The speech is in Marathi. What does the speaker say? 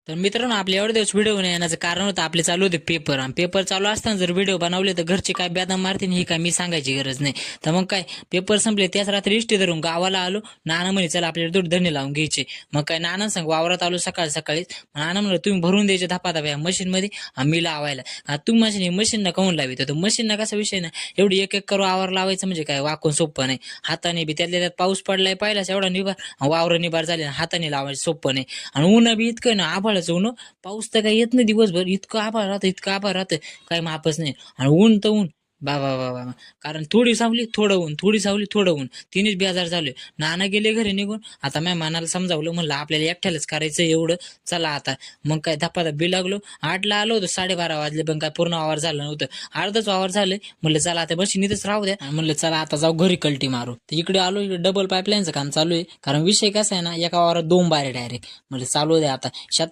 तर मित्रांनो, आपल्या एवढे दिवस व्हिडिओ नाही येण्याचं कारण होतं आपले चालू होते पेपर, आणि पेपर चालू असताना जर व्हिडिओ बनवले तर घरचे काय बेदाम मारतील ही काय मी सांगायची गरज नाही. तर मग काय, पेपर संपले त्याच रात्री इष्टी धरून गावाला आलो. नाना म्हणे चला आपल्याला दूध धणे लावून घ्यायचे. मग काय, नाना सांग वावरात आलो सकाळी सकाळीच. नाना म्हणलं तुम्ही भरून द्यायचे धपाधा या मशीन मध्ये आणि मी लावायला. तुम्ही माझी मशीन ना काऊन लावित तर मशीन ना कसा विषय ना, एवढी एक एक करू आवर लावायचं म्हणजे काय वाकून सोपं नाही. हाताने बी त्यातल्या त्यात पाऊस पडलाय पाहिलाच एवढा निभार वावर निभार झाले, हाताने लावायचं सोपं नाही. आणि ऊन बी इतकं ना, आभाळाचं ऊन. पाऊस तर काही येत नाही दिवसभर, इतकं आभाळ राहतं इतकं आभाळ राहतं, काही मापच नाही. आणि ऊन तर ऊन, बाबा बाबा. कारण थोडी सावली थोडं ऊन, थोडी सावली थोडं ऊन, तिनेच बेजार झाले. नाना गेले घरी निघून. आता माझ्या मनाला समजावलं, म्हणलं आपल्याला एकट्यालाच करायचं एवढं, चला आता. मग काय धपाधा बी लागलो. 8ला आलो होतो, 12:30 वाजले, पण काय पूर्ण वावर झालं नव्हतं, अर्धच वावर झालं. म्हणलं चला आता मशीन इथंच राहू द्या, आणि म्हणलं चला आता जाऊ घरी कल्टी मारू. तर इकडे आलो, इकडे डबल पाईपलाईनचं काम चालू आहे. कारण विषय कसा आहे ना, एका वावरात 2 बारे डायरेक्ट. म्हणलं चालू द्या आता. शेत